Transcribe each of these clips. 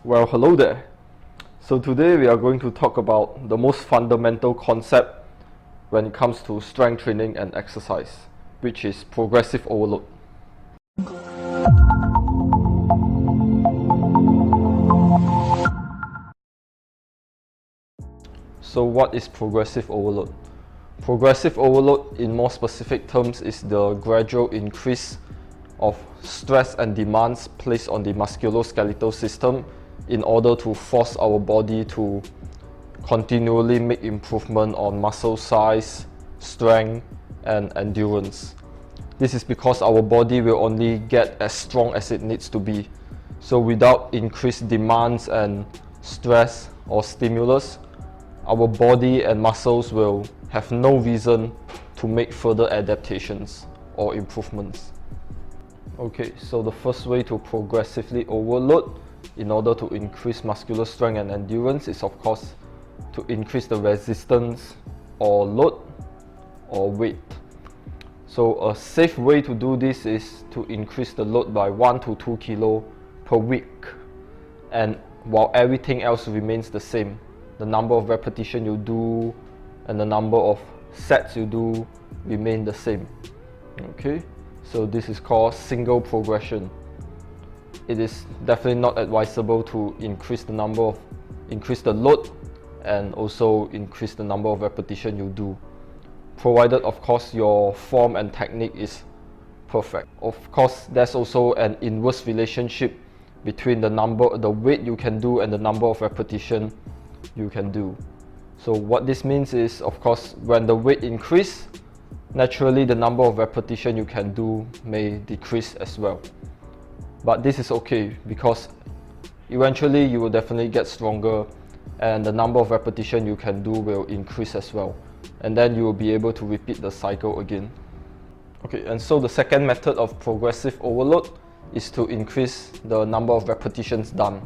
Well, hello there. So today we are going to talk about the most fundamental concept when it comes to strength training and exercise, which is progressive overload. So what is progressive overload? Progressive overload, in more specific terms, is the gradual increase of stress and demands placed on the musculoskeletal system in order to force our body to continually make improvement on muscle size, strength, and endurance. This is because our body will only get as strong as it needs to be. So without increased demands and stress or stimulus, our body and muscles will have no reason to make further adaptations or improvements. Okay, so the first way to progressively overload in order to increase muscular strength and endurance is, of course, to increase the resistance or load or weight. So a safe way to do this is to increase the load by 1 to 2 kilo per week, and while everything else remains the same. The number of repetitions you do and the number of sets you do remain the same. Okay, so this is called single progression. It is definitely not advisable to increase the load and also increase the number of repetitions you do, provided of course your form and technique is perfect. Of course, there's also an inverse relationship between the weight you can do and the number of repetitions you can do. So what this means is, of course, when the weight increase, naturally the number of repetitions you can do may decrease as well. But this is okay because eventually you will definitely get stronger and the number of repetitions you can do will increase as well. And then you will be able to repeat the cycle again. Okay, and so the second method of progressive overload is to increase the number of repetitions done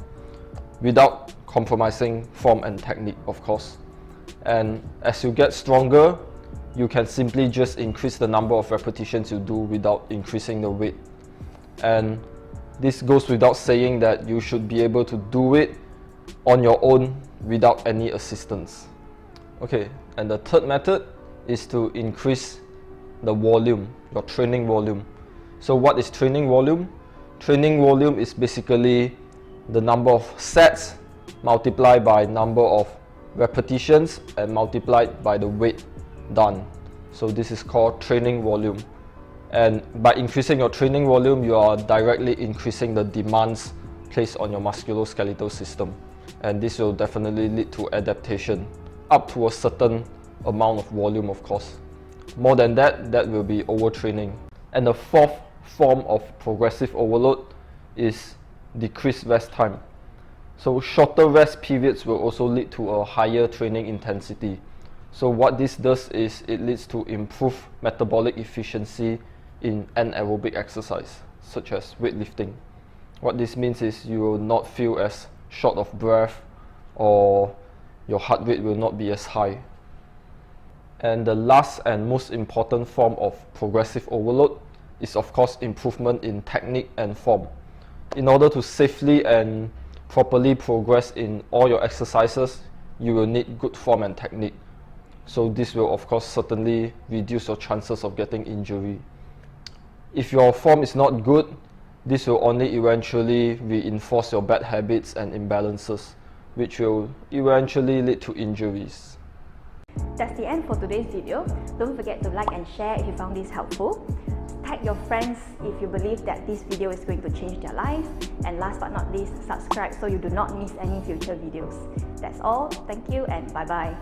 without compromising form and technique, of course. And as you get stronger, you can simply just increase the number of repetitions you do without increasing the weight. And this goes without saying that you should be able to do it on your own without any assistance. Okay, and the third method is to increase the volume, your training volume. So what is training volume? Training volume is basically the number of sets multiplied by number of repetitions and multiplied by the weight done. So this is called training volume. And by increasing your training volume, you are directly increasing the demands placed on your musculoskeletal system. And this will definitely lead to adaptation up to a certain amount of volume, of course. More than that, that will be overtraining. And the fourth form of progressive overload is decreased rest time. So shorter rest periods will also lead to a higher training intensity. So what this does is it leads to improved metabolic efficiency in anaerobic exercise, such as weightlifting. What this means is you will not feel as short of breath, or your heart rate will not be as high. And the last and most important form of progressive overload is, of course, improvement in technique and form. In order to safely and properly progress in all your exercises, you will need good form and technique. So this will, of course, certainly reduce your chances of getting injury. If your form is not good, this will only eventually reinforce your bad habits and imbalances, which will eventually lead to injuries. That's the end for today's video. Don't forget to like and share if you found this helpful. Tag your friends if you believe that this video is going to change their lives. And last but not least, subscribe so you do not miss any future videos. That's all. Thank you and bye-bye.